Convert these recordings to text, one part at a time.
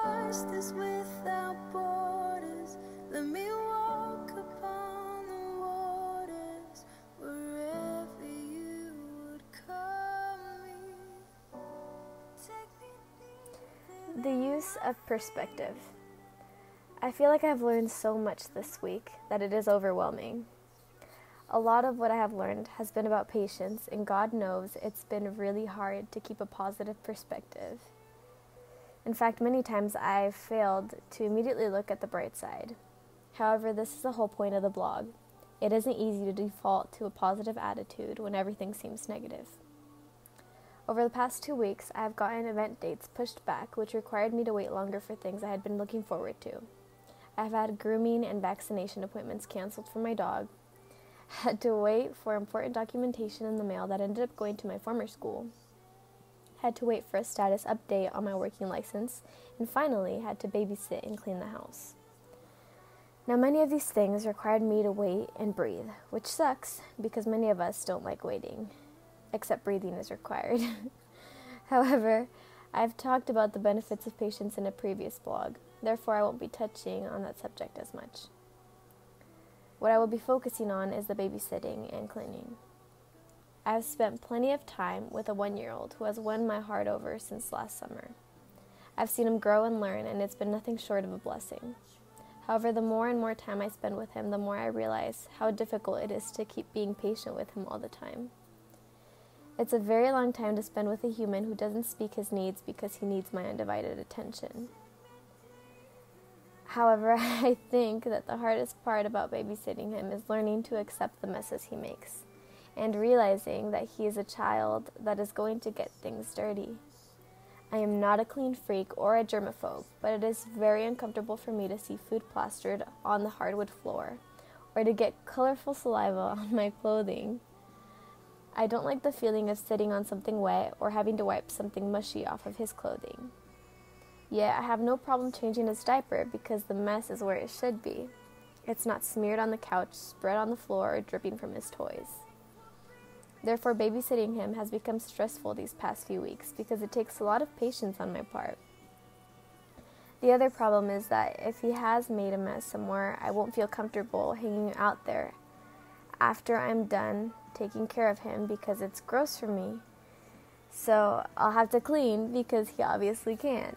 trust is without borders. Let me walk upon the waters wherever you would call me. Take me The use of perspective. I feel like I've learned so much this week that it is overwhelming. A lot of what I have learned has been about patience, and God knows it's been really hard to keep a positive perspective. In fact, many times I've failed to immediately look at the bright side. However, this is the whole point of the blog. It isn't easy to default to a positive attitude when everything seems negative. Over the past 2 weeks, I have gotten event dates pushed back, which required me to wait longer for things I had been looking forward to. I have had grooming and vaccination appointments canceled for my dog, had to wait for important documentation in the mail that ended up going to my former school, had to wait for a status update on my working license, and finally had to babysit and clean the house. Now, many of these things required me to wait and breathe, which sucks because many of us don't like waiting, except breathing is required. However, I've talked about the benefits of patience in a previous blog, therefore I won't be touching on that subject as much. What I will be focusing on is the babysitting and cleaning. I have spent plenty of time with a 1-year-old who has won my heart over since last summer. I've seen him grow and learn, and it's been nothing short of a blessing. However, the more and more time I spend with him, the more I realize how difficult it is to keep being patient with him all the time. It's a very long time to spend with a human who doesn't speak his needs because he needs my undivided attention. However, I think that the hardest part about babysitting him is learning to accept the messes he makes and realizing that he is a child that is going to get things dirty. I am not a clean freak or a germaphobe, but it is very uncomfortable for me to see food plastered on the hardwood floor or to get colorful saliva on my clothing. I don't like the feeling of sitting on something wet or having to wipe something mushy off of his clothing. Yet I have no problem changing his diaper because the mess is where it should be. It's not smeared on the couch, spread on the floor, or dripping from his toys. Therefore, babysitting him has become stressful these past few weeks because it takes a lot of patience on my part. The other problem is that if he has made a mess somewhere, I won't feel comfortable hanging out there after I'm done taking care of him because it's gross for me. So I'll have to clean because he obviously can't.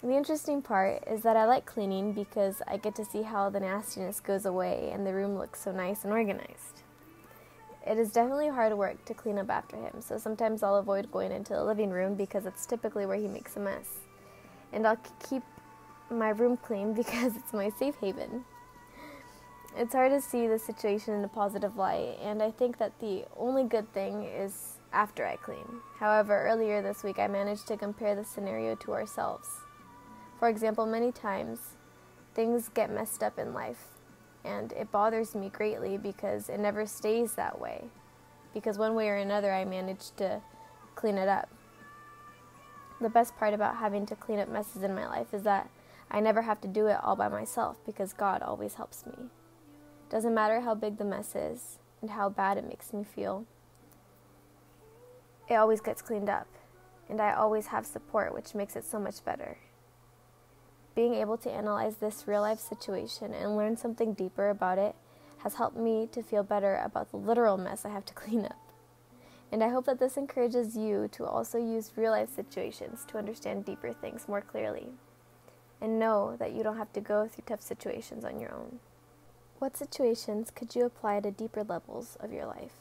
The interesting part is that I like cleaning because I get to see how the nastiness goes away and the room looks so nice and organized. It is definitely hard work to clean up after him, so sometimes I'll avoid going into the living room because it's typically where he makes a mess. And I'll keep my room clean because it's my safe haven. It's hard to see the situation in a positive light, and I think that the only good thing is after I clean. However, earlier this week I managed to compare the scenario to ourselves. For example, many times things get messed up in life, and it bothers me greatly because it never stays that way. Because one way or another I managed to clean it up. The best part about having to clean up messes in my life is that I never have to do it all by myself because God always helps me. Doesn't matter how big the mess is and how bad it makes me feel. It always gets cleaned up, and I always have support, which makes it so much better. Being able to analyze this real-life situation and learn something deeper about it has helped me to feel better about the literal mess I have to clean up. And I hope that this encourages you to also use real-life situations to understand deeper things more clearly, and know that you don't have to go through tough situations on your own. What situations could you apply to deeper levels of your life?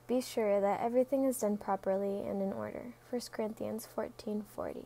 Be sure that everything is done properly and in order. 1 Corinthians 14:40.